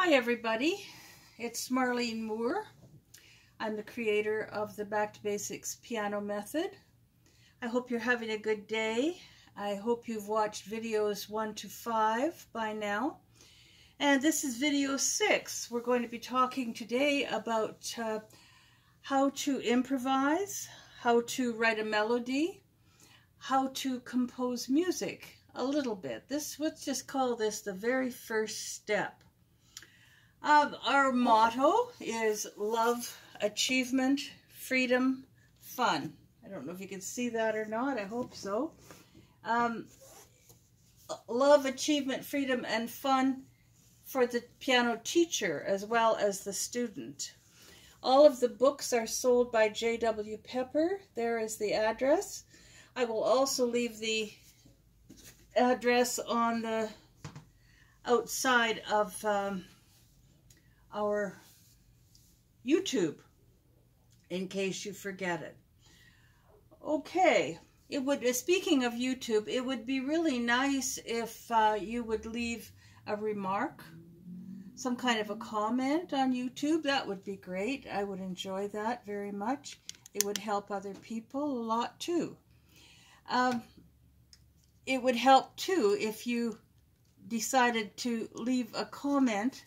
Hi everybody, it's Marlene Moore. I'm the creator of the Back to Basics piano method. I hope you're having a good day. I hope you've watched videos 1 to 5 by now. And this is video 6. We're going to be talking today about how to improvise, how to write a melody, how to compose music a little bit. Let's just call this the very first step. Our motto is love, achievement, freedom, fun. I don't know if you can see that or not. I hope so. Love, achievement, freedom, and fun for the piano teacher as well as the student. All of the books are sold by J.W. Pepper. There is the address. I will also leave the address on the outside of our YouTube in case you forget it. Okay, speaking of YouTube, it would be really nice if you would leave a remark, some kind of a comment on YouTube. That would be great. I would enjoy that very much. It would help other people a lot too. It would help too if you decided to leave a comment.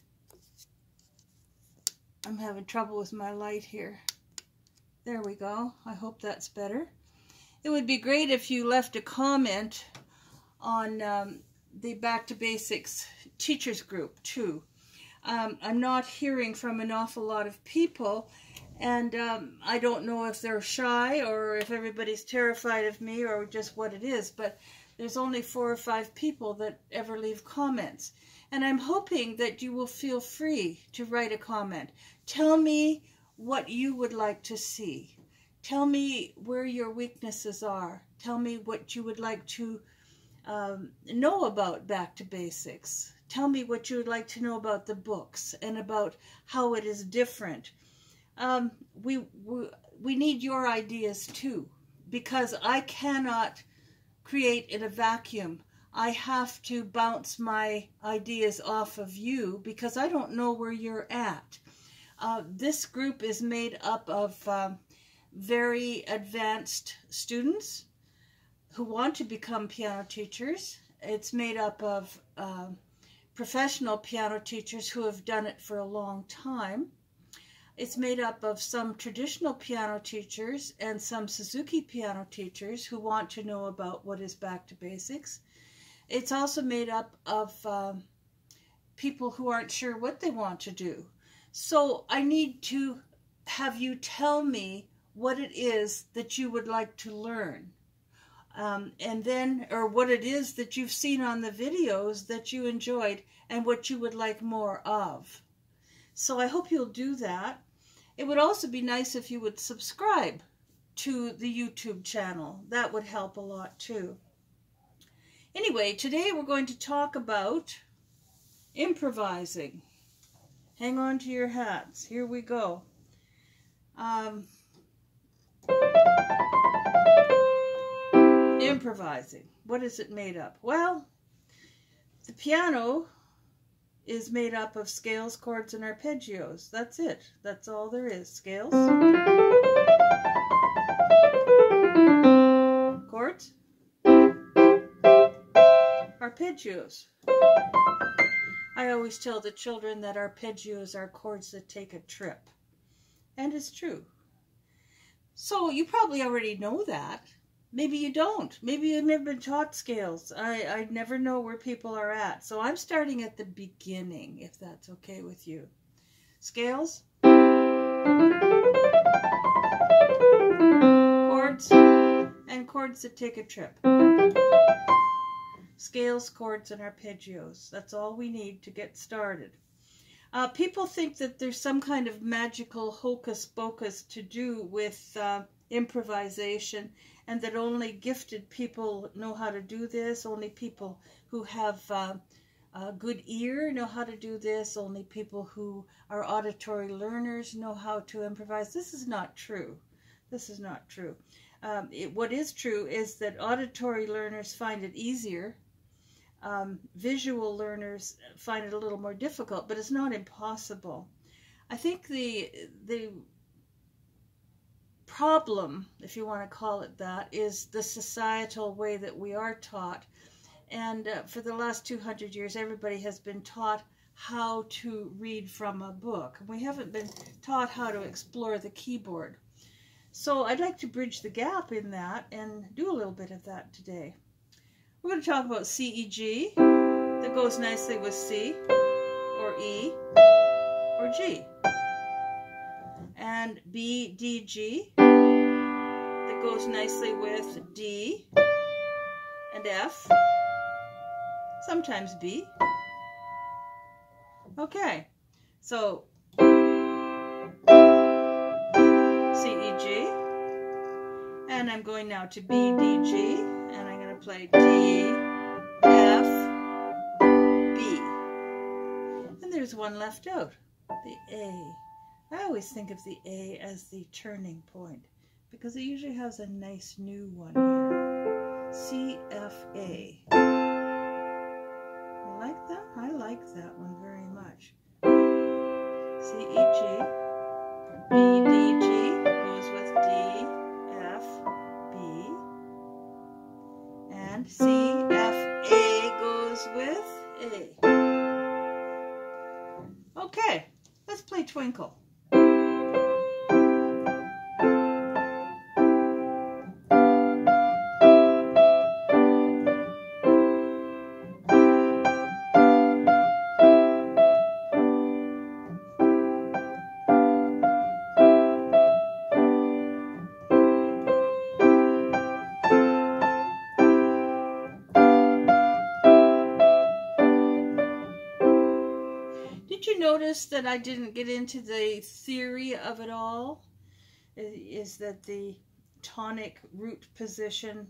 I'm having trouble with my light here. There we go. I hope that's better. It would be great if you left a comment on the Back to Basics teachers group too. I'm not hearing from an awful lot of people, and I don't know if they're shy or if everybody's terrified of me or just what it is, but there's only 4 or 5 people that ever leave comments. And I'm hoping that you will feel free to write a comment. Tell me what you would like to see. Tell me where your weaknesses are. Tell me what you would like to know about Back to Basics. Tell me what you would like to know about the books and about how it is different. We need your ideas too, because I cannot create in a vacuum. I have to bounce my ideas off of you because I don't know where you're at. This group is made up of very advanced students who want to become piano teachers. It's made up of professional piano teachers who have done it for a long time. It's made up of some traditional piano teachers and some Suzuki piano teachers who want to know about what is Back to Basics. It's also made up of people who aren't sure what they want to do. So I need to have you tell me what it is that you would like to learn. Or what it is that you've seen on the videos that you enjoyed and what you would like more of. So I hope you'll do that. It would also be nice if you would subscribe to the YouTube channel. That would help a lot too. Anyway, today we're going to talk about improvising. Hang on to your hats. Here we go. Improvising. What is it made up? Well, the piano is made up of scales, chords, and arpeggios. That's it. That's all there is. Scales, chords, arpeggios. I always tell the children that arpeggios are chords that take a trip. And it's true. So you probably already know that. Maybe you don't. Maybe you've never been taught scales. I never know where people are at. So I'm starting at the beginning, if that's okay with you. Scales, chords, and chords that take a trip. Scales, chords, and arpeggios. That's all we need to get started. People think that there's some kind of magical hocus pocus to do with improvisation, and that only gifted people know how to do this, only people who have a good ear know how to do this, only people who are auditory learners know how to improvise. This is not true. This is not true. What is true is that auditory learners find it easier. Visual learners find it a little more difficult, but it's not impossible. I think the problem, if you want to call it that, is the societal way that we are taught. And for the last 200 years, everybody has been taught how to read from a book. We haven't been taught how to explore the keyboard. So I'd like to bridge the gap in that and do a little bit of that today. We're going to talk about C-E-G, that goes nicely with C, or E, or G. And B-D-G, that goes nicely with D and F, sometimes B. Okay, so C-E-G, and I'm going now to B-D-G, and I'm going to play D, F, B. And there's one left out, the A. I always think of the A as the turning point, because it usually has a nice new one here. C-F-A. You like that? I like that one very much. C-E-G. B-D-G goes with D, F, B. And C-F-A goes with A. Okay, let's play Twinkle. Did you notice that I didn't get into the theory of it all? Is that the tonic root position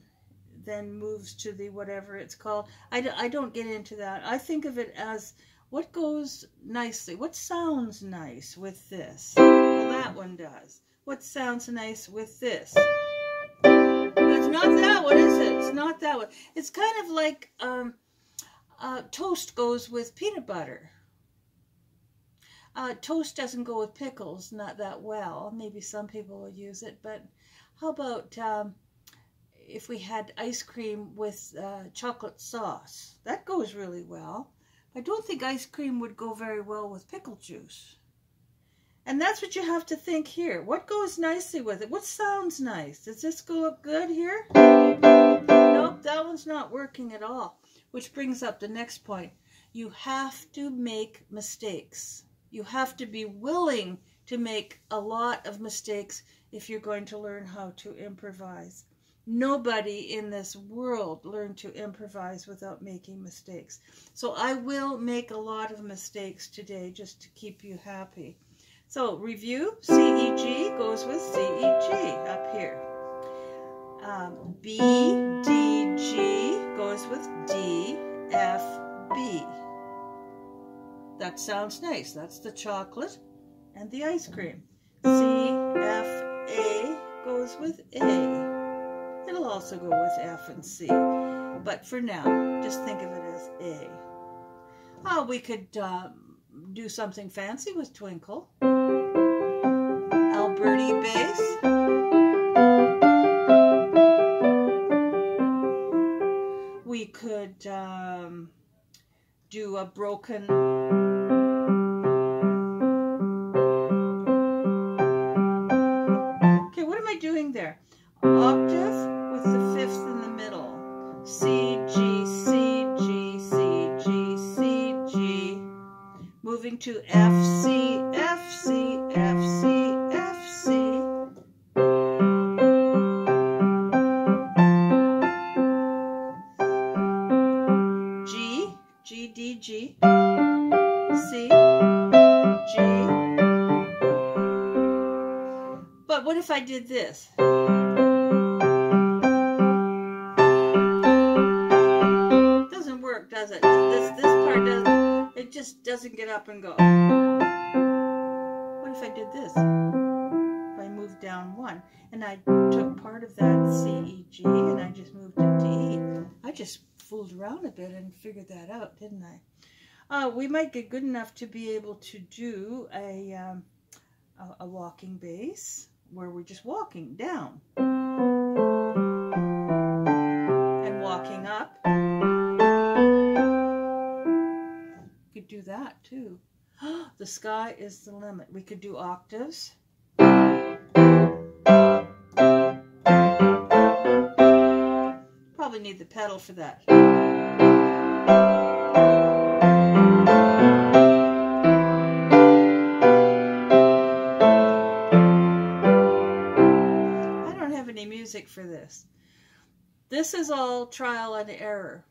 then moves to the whatever it's called? I don't get into that. I think of it as what goes nicely, what sounds nice with this. Well, that one does. What sounds nice with this? It's not that one, is it? It's not that one. It's kind of like toast goes with peanut butter. Toast doesn't go with pickles, not that well. Maybe some people will use it, but how about if we had ice cream with chocolate sauce? That goes really well. I don't think ice cream would go very well with pickle juice. And that's what you have to think here. What goes nicely with it? What sounds nice? Does this go up good here? Nope, that one's not working at all. Which brings up the next point. You have to make mistakes. You have to be willing to make a lot of mistakes if you're going to learn how to improvise. Nobody in this world learned to improvise without making mistakes. So I will make a lot of mistakes today just to keep you happy. So review, C-E-G goes with C-E-G up here. B-D-G goes with D-F-B. That sounds nice. That's the chocolate and the ice cream. C-F-A goes with A. It'll also go with F and C. But for now, just think of it as A. Oh, we could do something fancy with Twinkle. Alberti bass. We could do a broken... Okay, what am I doing there? Octave with the fifth in the middle. C, G, C, G, C, G, C, G. Moving to F, C, F, C, F, C, F, C. G, G, D, G. C, G. But what if I did this? Doesn't work, does it? This part doesn't, it just doesn't get up and go. What if I did this? If I moved down one and I took part of that C, E, G and I just moved it to E. I just fooled around a bit and figured that out, didn't I? We might get good enough to be able to do a walking bass where we're just walking down and walking up. We could do that too. The sky is the limit. We could do octaves. Probably need the pedal for that. I don't have any music for this. This is all trial and error.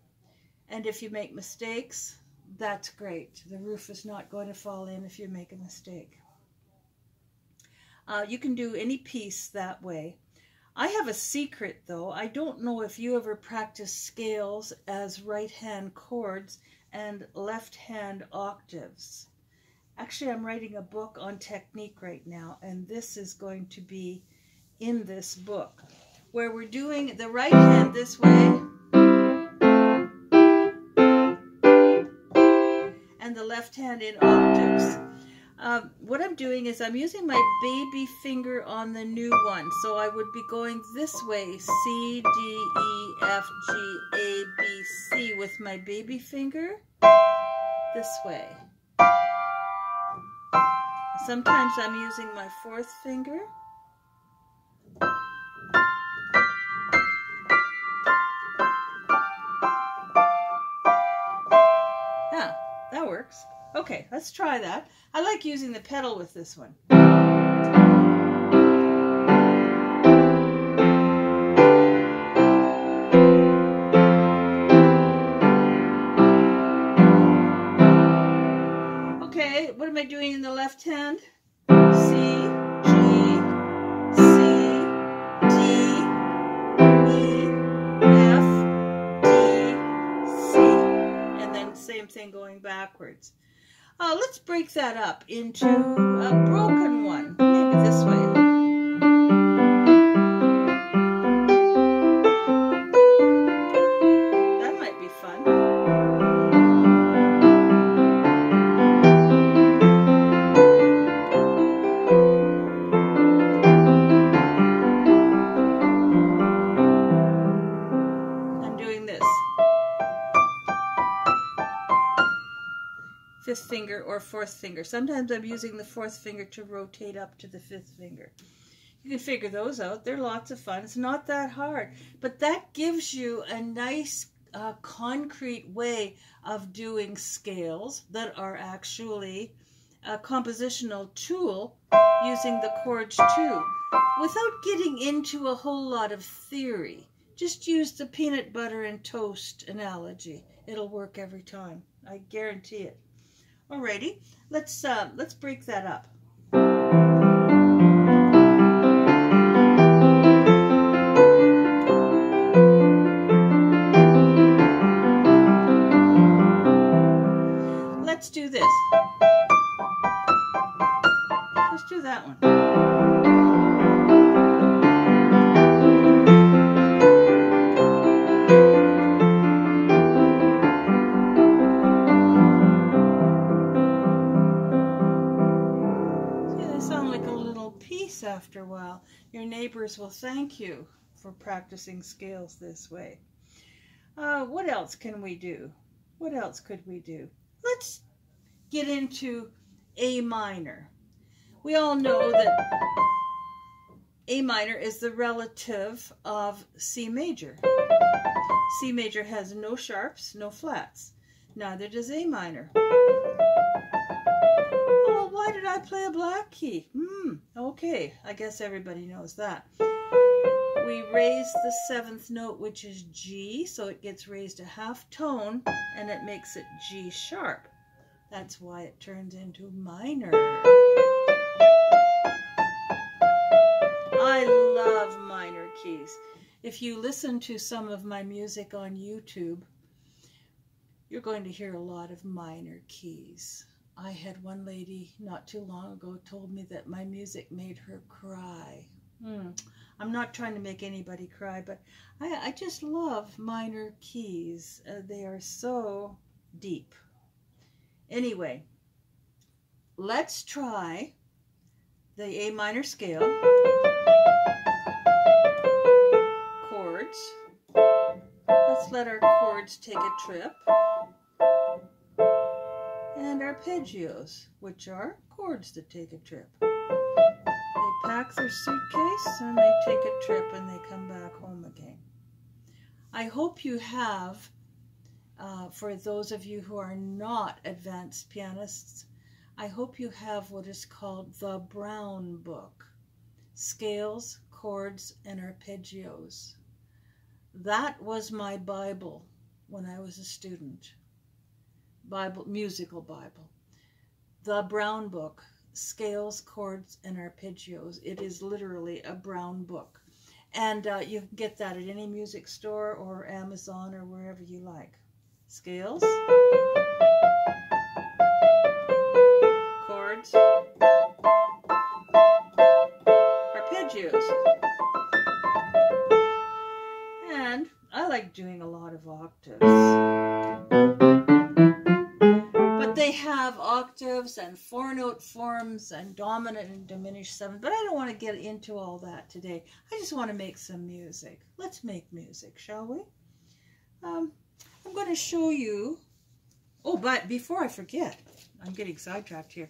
And if you make mistakes, that's great. The roof is not going to fall in if you make a mistake. You can do any piece that way. I have a secret though. I don't know if you ever practice scales as right-hand chords and left-hand octaves. Actually, I'm writing a book on technique right now, and this is going to be in this book, where we're doing the right hand this way and the left hand in octaves. What I'm doing is I'm using my baby finger on the new one. So I would be going this way, C, D, E, F, G, A, B, C with my baby finger this way. Sometimes I'm using my fourth finger. Yeah, that works. Okay, let's try that. I like using the pedal with this one. Okay, what am I doing in the left hand? C, G, C, D, E, F, D, C. And then same thing going backwards. Let's break that up into a broken one. Maybe this way. That might be fun. I'm doing this. Fifth finger or fourth finger. Sometimes I'm using the fourth finger to rotate up to the fifth finger. You can figure those out. They're lots of fun. It's not that hard. But that gives you a nice concrete way of doing scales that are actually a compositional tool using the chords too, without getting into a whole lot of theory. Just use the peanut butter and toast analogy. It'll work every time. I guarantee it. Alrighty, let's break that up. Let's do this. Let's do that one. After a while, your neighbors will thank you for practicing scales this way. What else can we do? What else could we do? Let's get into A minor. We all know that A minor is the relative of C major. C major has no sharps, no flats. Neither does A minor. Why did I play a black key? Okay, I guess everybody knows that. We raise the seventh note, which is G, so it gets raised a half tone, and it makes it G sharp. That's why it turns into minor. I love minor keys. If you listen to some of my music on YouTube, you're going to hear a lot of minor keys. I had one lady not too long ago told me that my music made her cry. I'm not trying to make anybody cry, but I just love minor keys. They are so deep. Anyway, let's try the A minor scale, chords. Let's let our chords take a trip. And arpeggios, which are chords that take a trip. They pack their suitcase and they take a trip and they come back home again. I hope you have, for those of you who are not advanced pianists, I hope you have what is called the Brown Book, Scales, Chords, and Arpeggios. That was my Bible when I was a student. Bible, musical Bible. The Brown Book, Scales, Chords, and Arpeggios. It is literally a brown book. And you can get that at any music store or Amazon or wherever you like. Scales, chords, arpeggios. And I like doing a lot of octaves. But they have octaves and four-note forms and dominant and diminished seventh. But I don't want to get into all that today. I just want to make some music. Let's make music, shall we? I'm going to show you. Oh, but before I forget, I'm getting sidetracked here.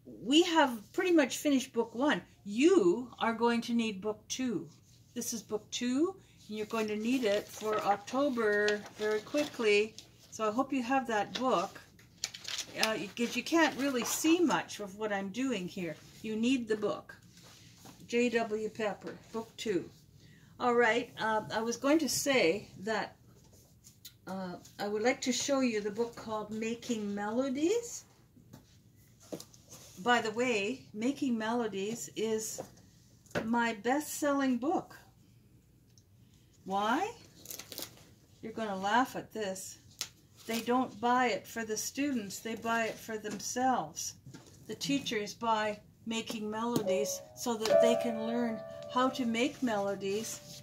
We have pretty much finished book 1. You are going to need book 2. This is book 2. And you're going to need it for October very quickly. So I hope you have that book. Because you can't really see much of what I'm doing here. You need the book. J.W. Pepper, book 2. All right, I was going to say that I would like to show you the book called Making Melodies. By the way, Making Melodies is my best-selling book. Why? You're going to laugh at this. They don't buy it for the students, they buy it for themselves. The teachers buy Making Melodies so that they can learn how to make melodies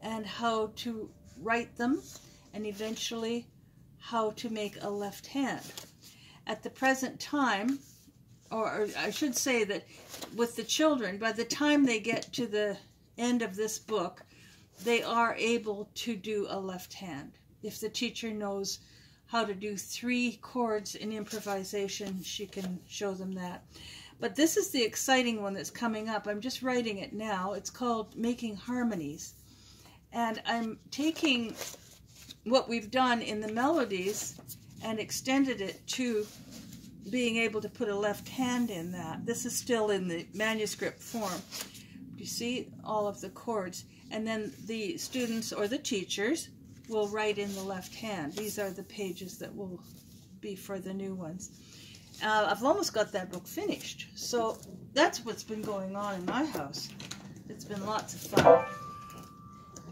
and how to write them and eventually how to make a left hand. At the present time, or I should say that with the children, by the time they get to the end of this book, they are able to do a left hand. If the teacher knows how to do 3 chords in improvisation, she can show them that. But this is the exciting one that's coming up. I'm just writing it now. It's called Making Harmonies. And I'm taking what we've done in the melodies and extended it to being able to put a left hand in that. This is still in the manuscript form. You see all of the chords. And then the students or the teachers will write in the left hand. These are the pages that will be for the new ones. I've almost got that book finished. So that's what's been going on in my house. It's been lots of fun.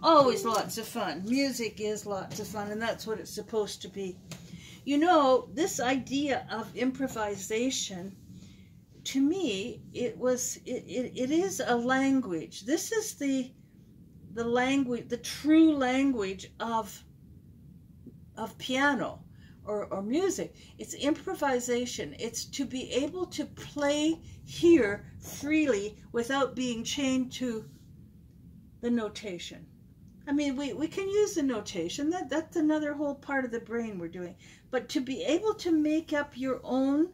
Always lots of fun. Music is lots of fun, and that's what it's supposed to be. You know, this idea of improvisation, to me, it is a language. This is the language, the true language of piano or music. It's improvisation. It's to be able to play here freely without being chained to the notation. I mean, we can use the notation. That's another whole part of the brain we're doing. But to be able to make up your own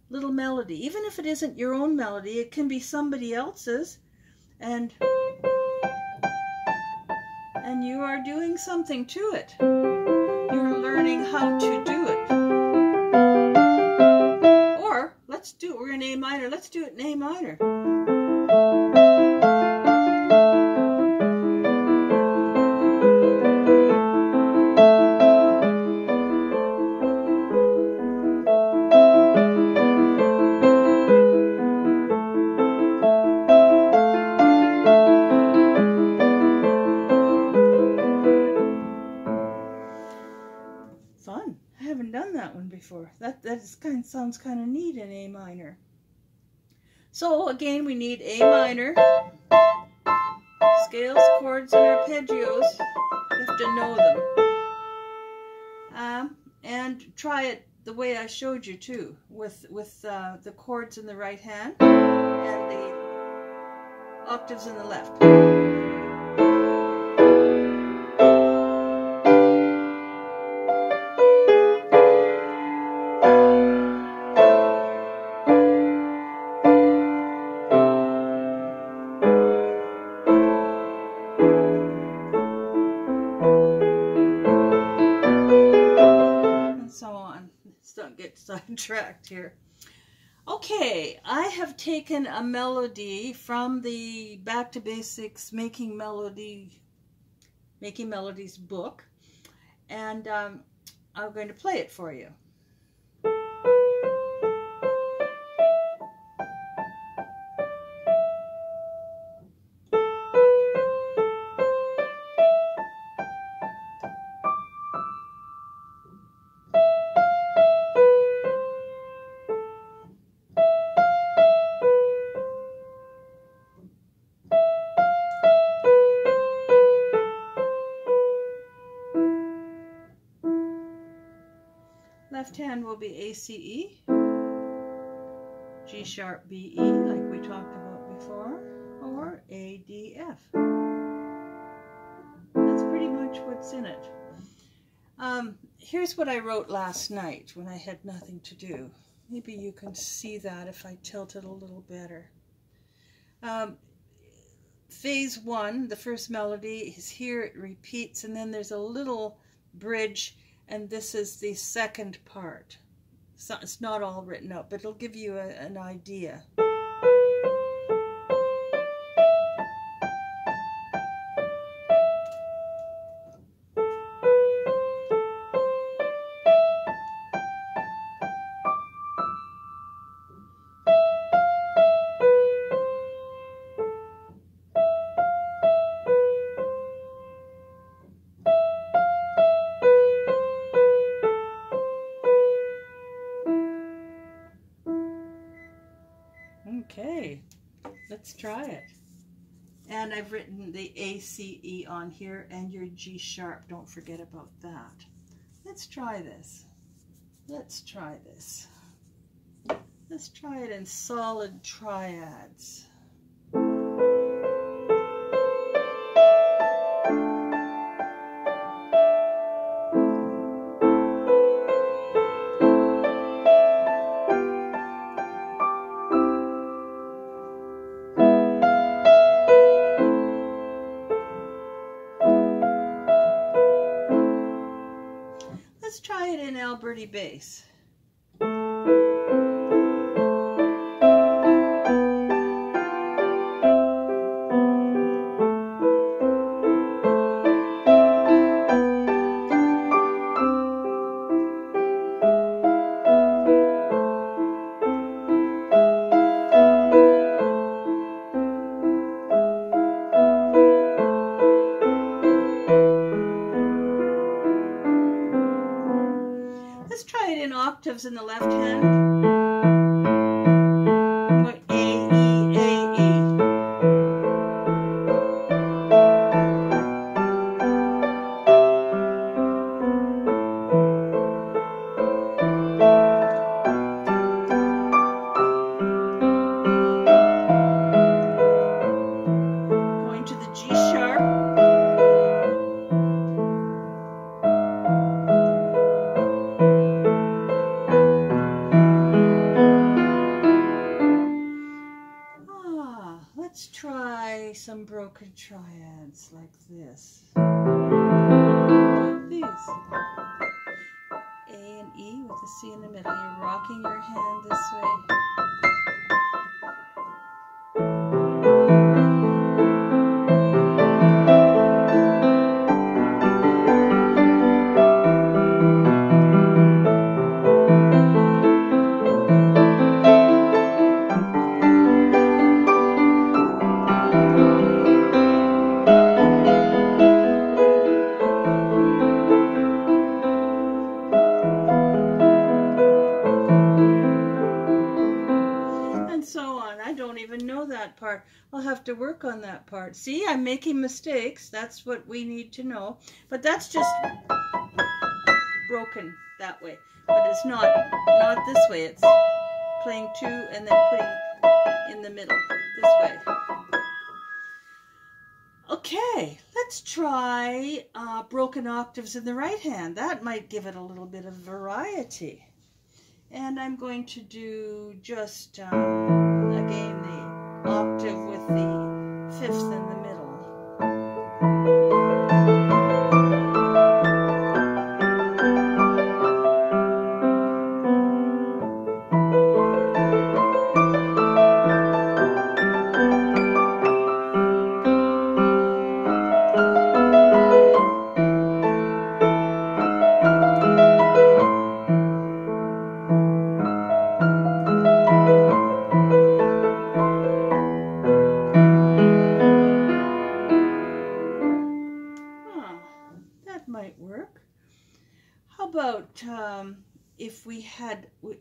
little melody, even if it isn't your own melody, it can be somebody else's, and you are doing something to it. You're learning how to do it. Or, let's do it. We're in A minor. Let's do it in A minor. Before. That sounds kind of neat in A minor. So again, we need A minor, scales, chords, and arpeggios. You have to know them. And try it the way I showed you too, with the chords in the right hand and the octaves in the left. Don't get sidetracked here. Okay, I have taken a melody from the Back to Basics Making Melodies book, and I'm going to play it for you. Left hand will be A, C, E, G sharp, B, E, like we talked about before, or A, D, F. That's pretty much what's in it. Here's what I wrote last night when I had nothing to do. Maybe you can see that if I tilt it a little better. Phase 1, the first melody is here, it repeats, and then there's a little bridge, and this is the second part. So it's not all written out, but it'll give you an idea. Okay, let's try it. And I've written the A, C, E on here and your G sharp. Don't forget about that. Let's try this. Let's try this. Let's try it in solid triads. Let's try it in Alberti bass. Let's try it in octaves in the left hand. A, E, A, E. Going to the G sharp. Let's try some broken triads like this. These. A and E with a C in the middle. You're rocking your hand this way. that part. I'll have to work on that part. See, I'm making mistakes. That's what we need to know. But that's just broken that way. But it's not this way. It's playing 2 and then putting in the middle this way. Okay, let's try broken octaves in the right hand. That might give it a little bit of variety. And I'm going to do just, again, the octave with the 5th in the middle.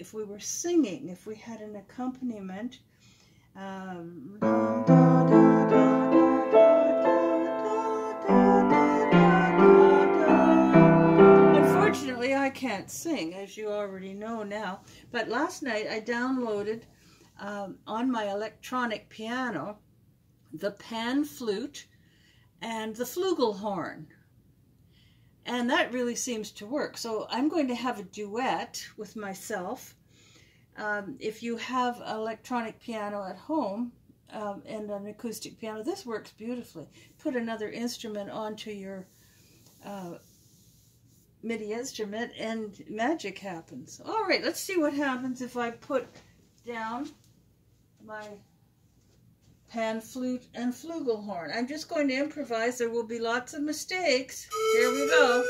If we were singing, if we had an accompaniment, unfortunately I can't sing, as you already know now, but last night I downloaded on my electronic piano the pan flute and the flugelhorn. And that really seems to work. So I'm going to have a duet with myself. If you have an electronic piano at home and an acoustic piano, this works beautifully. Put another instrument onto your MIDI instrument and magic happens. All right, let's see what happens if I put down my pan flute and flugelhorn. I'm just going to improvise. There will be lots of mistakes. Here we go.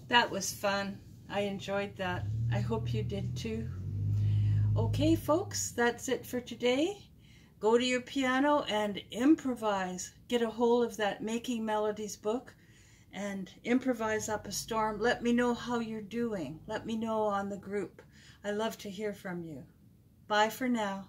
That was fun. I enjoyed that. I hope you did too. Okay, folks, that's it for today. Go to your piano and improvise. Get a hold of that Making Melodies book and improvise up a storm. Let me know how you're doing. Let me know on the group. I love to hear from you. Bye for now.